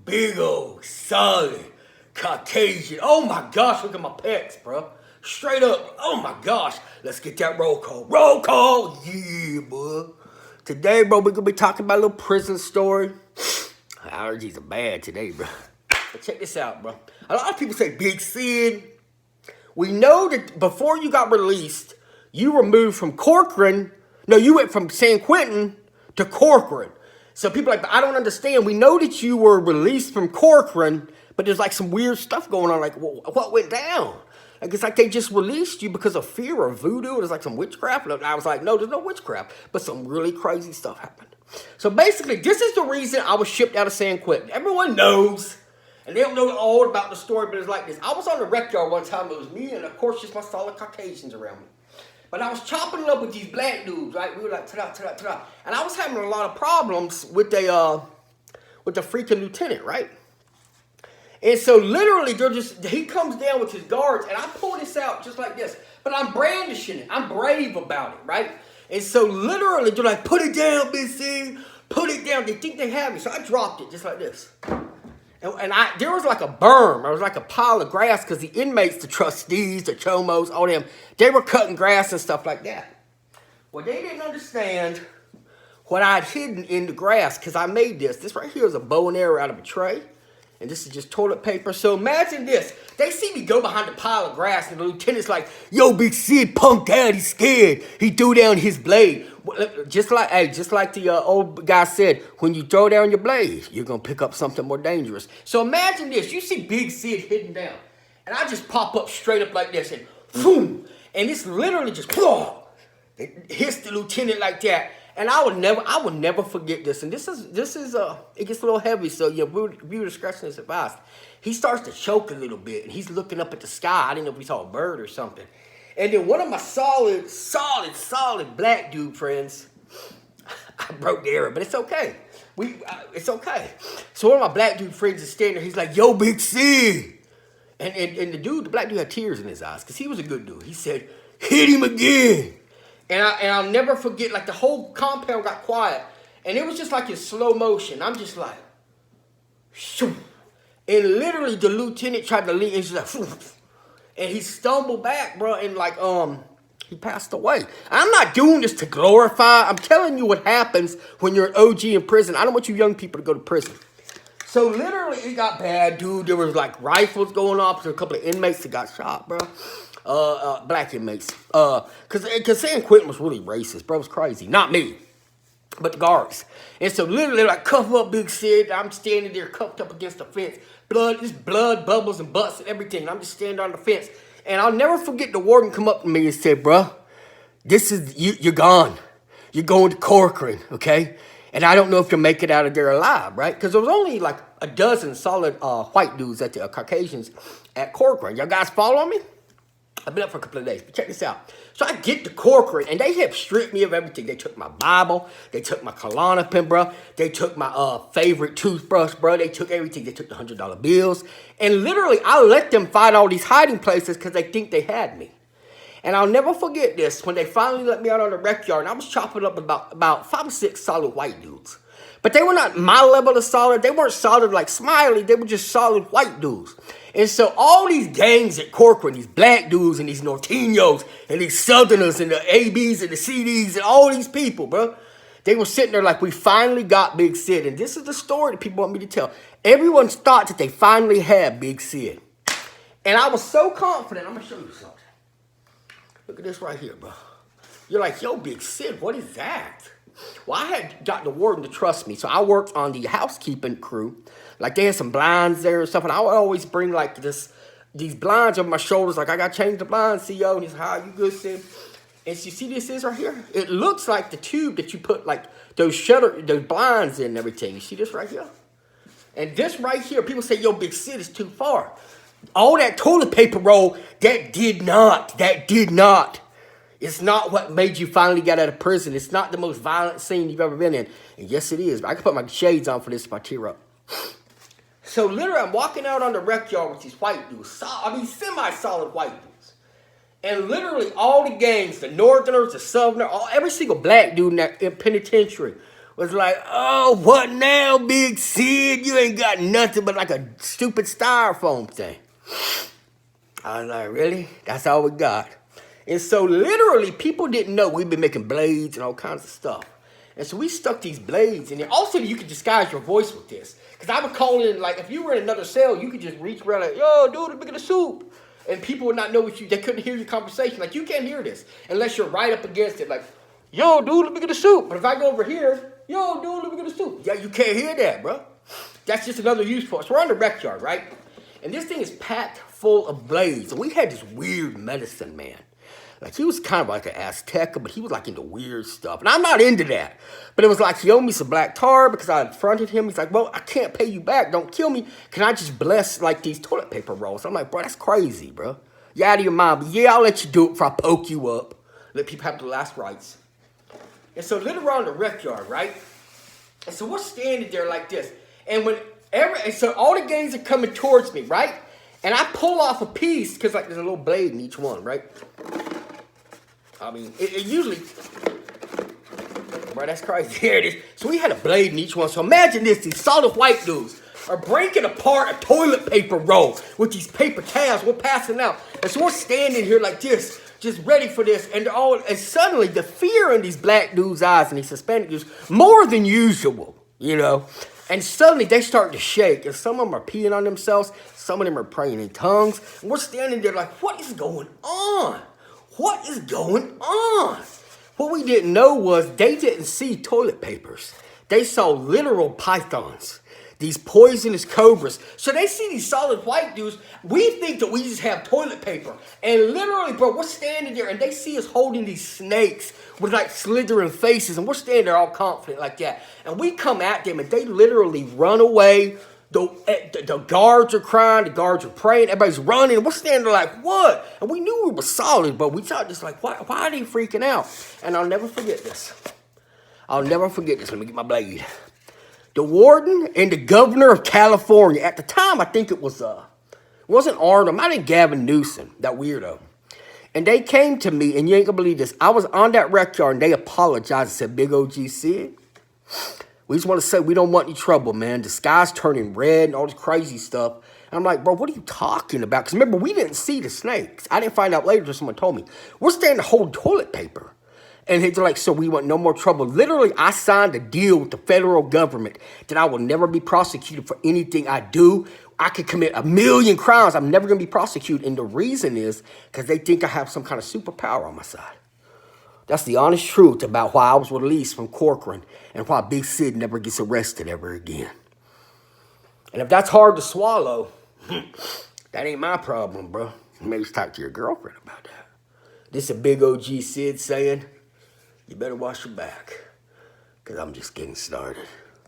big old, solid, Caucasian. Oh my gosh, look at my pecs, bro. Straight up, oh my gosh. Let's get that roll call. Roll call, yeah, boy. Today, bro, we're gonna be talking about a little prison story. Allergies are bad today, bro. But check this out, bro. A lot of people say Big Sid. We know that before you got released, you were moved from Corcoran. No, you went from San Quentin to Corcoran. So people are like, I don't understand. We know that you were released from Corcoran, but there's like some weird stuff going on. Like, what went down? Like, it's like they just released you because of fear or voodoo. There's like some witchcraft. And I was like, no, there's no witchcraft. But some really crazy stuff happened. So basically, this is the reason I was shipped out of San Quentin. Everyone knows. And they don't know all about the story, but it's like this. I was on the rec yard one time. It was me and, of course, just my solid Caucasians around me. But I was chopping it up with these black dudes, right? We were like, ta-da, ta-da, ta-da. And I was having a lot of problems with the freaking lieutenant, right? And so literally, he comes down with his guards, and I pull this out just like this. But I'm brandishing it. I'm brave about it, right? And so literally, they're like, put it down, Big Sid. Put it down. They think they have me. So I dropped it just like this. And there was like a berm. There was like a pile of grass because the inmates, the trustees, the chomos, all them, they were cutting grass and stuff like that. Well, they didn't understand what I'd hidden in the grass because I made this. This right here is a bow and arrow out of a tray. And this is just toilet paper. So imagine this. They see me go behind the pile of grass and the lieutenant's like, yo, Big Sid punked out. He's scared. He threw down his blade. Just like the old guy said, when you throw down your blade, you're going to pick up something more dangerous. So imagine this. You see Big Sid hidden down. And I just pop up straight up like this and boom. And it's literally just, it hits the lieutenant like that. And I would never forget this. And this is it gets a little heavy, so viewer discretion is advised. He starts to choke a little bit, and he's looking up at the sky. I didn't know if he saw a bird or something. And then one of my solid black dude friends, I broke the arrow, but it's okay. It's okay. So one of my black dude friends is standing there. He's like, yo, Big Sid. And the black dude had tears in his eyes, because he was a good dude. He said, hit him again. And I'll never forget, like, the whole compound got quiet. And it was just like in slow motion. I'm just like, shoo. And literally the lieutenant tried to lean, and he's like, shoo. And he stumbled back, bro, and like, he passed away. I'm not doing this to glorify. I'm telling you what happens when you're an OG in prison. I don't want you young people to go to prison. So literally it got bad, dude. There was like rifles going off. There were a couple of inmates that got shot, bro. Black inmates. Cause San Quentin was really racist, bro. It was crazy. Not me, but the guards. And so literally like, cuff up Big Sid. I'm standing there cuffed up against the fence. Blood bubbles and butts and everything. And I'm just standing on the fence. And I'll never forget the warden come up to me and said, bro, you're gone. You're going to Corcoran, okay? And I don't know if you'll make it out of there alive, right? Because there was only like a dozen solid white dudes at the Caucasians at Corcoran. Y'all guys follow me? I've been up for a couple of days, but check this out. So I get to Corcoran, and they have stripped me of everything. They took my Bible. They took my Klonopin, bro. They took my favorite toothbrush, bro. They took everything. They took the $100 bills. And literally, I let them find all these hiding places because they think they had me. And I'll never forget this, when they finally let me out on the rec yard, and I was chopping up about 5 or 6 solid white dudes. But they were not my level of solid. They weren't solid like Smiley. They were just solid white dudes. And so all these gangs at Corcoran, these black dudes and these Norteños and these Southerners and the ABs and the CDs and all these people, bro, they were sitting there like, we finally got Big Sid. And this is the story that people want me to tell. Everyone thought that they finally had Big Sid. And I was so confident. I'm going to show you something. Look at this right here, bro. You're like, yo, Big Sid, what is that? Well, I had got the warden to trust me, so I worked on the housekeeping crew. Like, they had some blinds there and stuff, and I would always bring, like, these blinds over my shoulders, like, I got to change the blinds, CEO, and he's, how you good, Sid? And you see this is right here? It looks like the tube that you put, like, those blinds in and everything. You see this right here? And this right here, people say, yo, Big Sid is too far. All that toilet paper roll, that did not. It's not what made you finally get out of prison. It's not the most violent scene you've ever been in. And yes, it is. I can put my shades on for this if I tear up. So literally, I'm walking out on the rec yard with these white dudes. Semi-solid white dudes. And literally all the gangs, the Northerners, the Southerners, every single black dude in that penitentiary was like, oh, what now, Big Sid? You ain't got nothing but like a stupid styrofoam thing. I was like, really? That's all we got. And so literally people didn't know we've been making blades and all kinds of stuff. And so we stuck these blades in there. Also, you could disguise your voice with this. Because I would call in, like, if you were in another cell, you could just reach around like, yo, dude, I'm making a soup. And people would not know they couldn't hear your conversation. Like, you can't hear this unless you're right up against it. Like, yo, dude, let me get a soup. But if I go over here, yo, dude, let me get a soup. Yeah, you can't hear that, bro. That's just another use for it. So we're on the rec yard, right? And this thing is packed full of blades. And we had this weird medicine man. Like, he was kind of like an Azteca, but he was like into weird stuff. And I'm not into that. But it was like he owed me some black tar because I confronted him. He's like, well, I can't pay you back. Don't kill me. Can I just bless, like, these toilet paper rolls? I'm like, bro, that's crazy, bro. You're out of your mind. But yeah, I'll let you do it before I poke you up. Let people have the last rites. And so literally around the rec yard, right? And so we're standing there like this. And so all the gangs are coming towards me, right? And I pull off a piece because, like, there's a little blade in each one, right? I mean, it usually, bro, that's crazy. Here it is. So we had a blade in each one. So imagine this, these solid white dudes are breaking apart a toilet paper roll with these paper towels. We're passing out. And so we're standing here like this, just ready for this. And suddenly the fear in these black dudes' eyes and these Hispanic dudes, more than usual, you know. And suddenly they start to shake. And some of them are peeing on themselves. Some of them are praying in tongues. And we're standing there like, what is going on? What is going on? What we didn't know was they didn't see toilet papers. They saw literal pythons, these poisonous cobras. So they see these solid white dudes. We think that we just have toilet paper. And literally, bro, we're standing there and they see us holding these snakes with like slithering faces. And we're standing there all confident like that. And we come at them and they literally run away. The guards are crying, the guards are praying, everybody's running. We're standing there like, what? And we knew we were solid, but we thought just like, why are they freaking out? And I'll never forget this. I'll never forget this. Let me get my blade. The warden and the governor of California, at the time, I think it wasn't Arnold, might have been Gavin Newsom, that weirdo. And they came to me, and you ain't gonna believe this. I was on that rec yard, and they apologized and said, Big OG Sid, we just want to say we don't want any trouble, man. The sky's turning red and all this crazy stuff. And I'm like, bro, what are you talking about? Because remember, we didn't see the snakes. I didn't find out later until someone told me. We're standing to hold toilet paper. And they're like, so we want no more trouble. Literally, I signed a deal with the federal government that I will never be prosecuted for anything I do. I could commit 1,000,000 crimes. I'm never going to be prosecuted. And the reason is because they think I have some kind of superpower on my side. That's the honest truth about why I was released from Corcoran and why Big Sid never gets arrested ever again. And if that's hard to swallow, that ain't my problem, bro. Maybe talk to your girlfriend about that. This is a Big OG Sid saying, you better watch your back, because I'm just getting started.